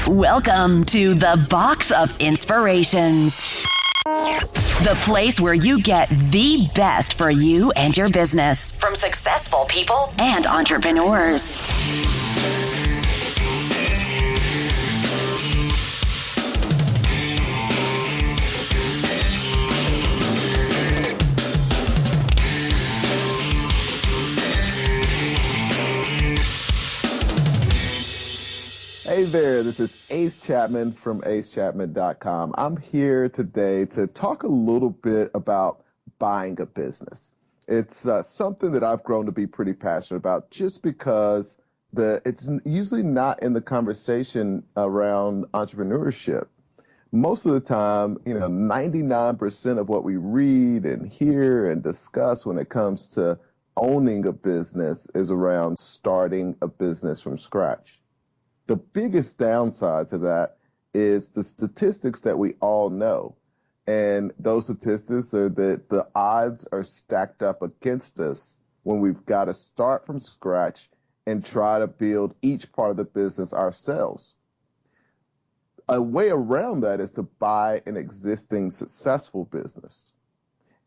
Welcome to the Box of Inspirations, the place where you get the best for you and your business from successful people and entrepreneurs. Hey there, this is Ace Chapman from acechapman.com. I'm here today to talk a little bit about buying a business. It's something that I've grown to be pretty passionate about just because it's usually not in the conversation around entrepreneurship. Most of the time, 99% of what we read and hear and discuss when it comes to owning a business is around starting a business from scratch. The biggest downside to that is the statistics that we all know. And those statistics are that the odds are stacked up against us when we've got to start from scratch and try to build each part of the business ourselves. A way around that is to buy an existing successful business.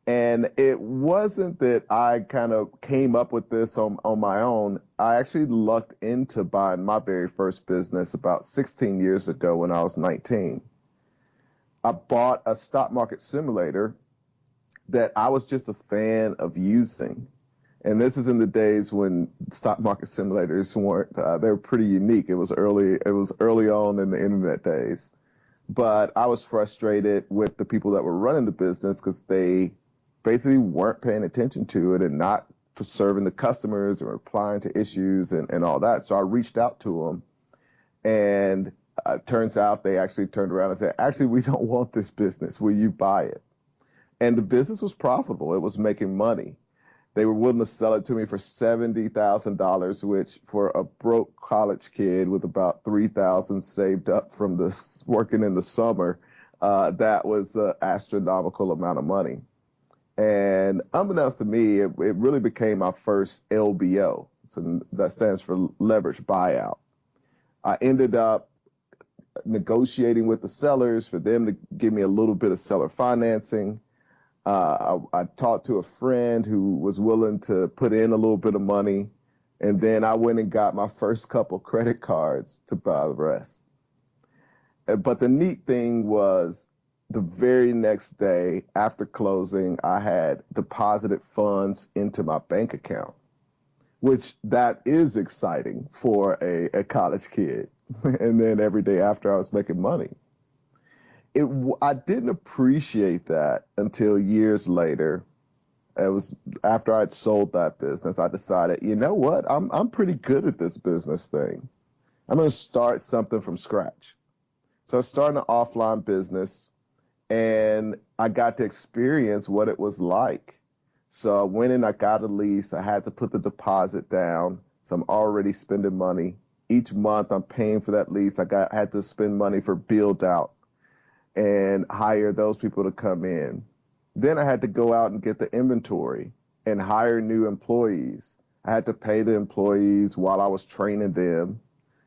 And it wasn't that I kind of came up with this on my own. I actually lucked into buying my very first business about 16 years ago when I was 19. I bought a stock market simulator that I was just a fan of using. And this is in the days when stock market simulators weren't, they were pretty unique. It was early on in the internet days. But I was frustrated with the people that were running the business because they basically weren't paying attention to it and not serving the customers or replying to issues and all that. So I reached out to them, and turns out they actually turned around and said, actually, we don't want this business. Will you buy it? And the business was profitable. It was making money. They were willing to sell it to me for $70,000, which for a broke college kid with about $3,000 saved up from working in the summer, that was an astronomical amount of money. And unbeknownst to me, it really became my first LBO. So that stands for leverage buyout. I ended up negotiating with the sellers for them to give me a little bit of seller financing. I talked to a friend who was willing to put in a little bit of money. And then I went and got my first couple credit cards to buy the rest. But the neat thing was, the very next day after closing, I had deposited funds into my bank account, which that is exciting for a college kid. And then every day after, I was making money. I didn't appreciate that until years later. It was after I'd sold that business, I decided, you know what? I'm pretty good at this business thing. I'm going to start something from scratch. So I started an offline business, and I got to experience what it was like. So I went in, I got a lease. I had to put the deposit down. So I'm already spending money. Each month I'm paying for that lease. I had to spend money for build out and hire those people to come in. Then I had to go out and get the inventory and hire new employees. I had to pay the employees while I was training them.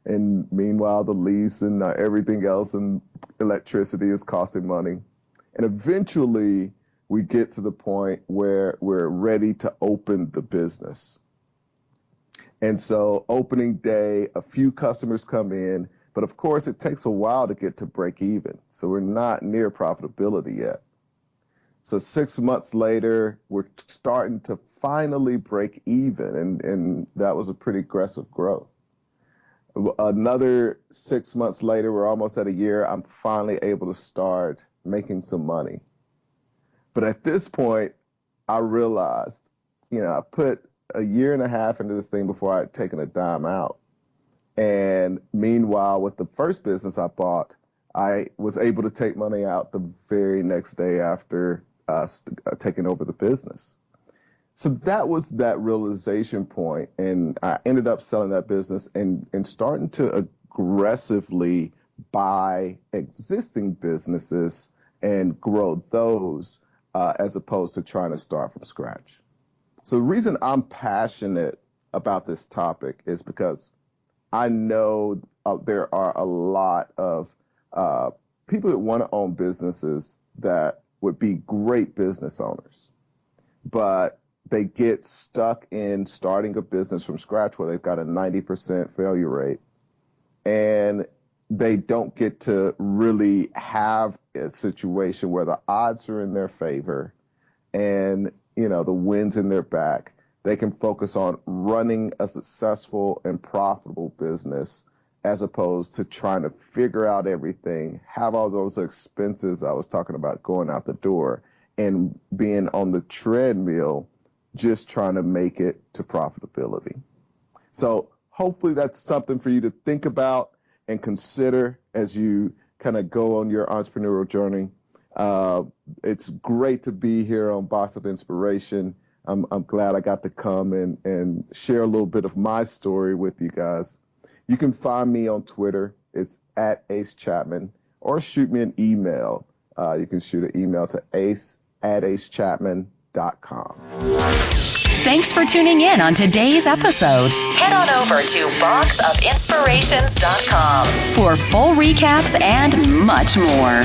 And meanwhile, the lease and everything else and electricity is costing money. And eventually, we get to the point where we're ready to open the business. And so opening day, a few customers come in, but of course, it takes a while to get to break even. So we're not near profitability yet. So 6 months later, we're starting to finally break even, and that was a pretty aggressive growth. Another 6 months later, we're almost at a year, I'm finally able to start making some money. But at this point, I realized, I put a year and a half into this thing before I had taken a dime out. And meanwhile, with the first business I bought, I was able to take money out the very next day after taking over the business. So that was that realization point, and I ended up selling that business and starting to aggressively buy existing businesses and grow those as opposed to trying to start from scratch. So the reason I'm passionate about this topic is because I know there are a lot of people that want to own businesses that would be great business owners, but they get stuck in starting a business from scratch where they've got a 90% failure rate, and they don't get to really have a situation where the odds are in their favor and, the wind's in their back. They can focus on running a successful and profitable business as opposed to trying to figure out everything, have all those expenses I was talking about going out the door, and being on the treadmill just trying to make it to profitability. So hopefully that's something for you to think about and consider as you kind of go on your entrepreneurial journey. It's great to be here on Box of Inspiration. I'm glad I got to come and share a little bit of my story with you guys. You can find me on Twitter. It's at Ace Chapman, or shoot me an email. You can shoot an email to ace@acechapman.com. Thanks for tuning in on today's episode. Head on over to boxofinspirations.com for full recaps and much more.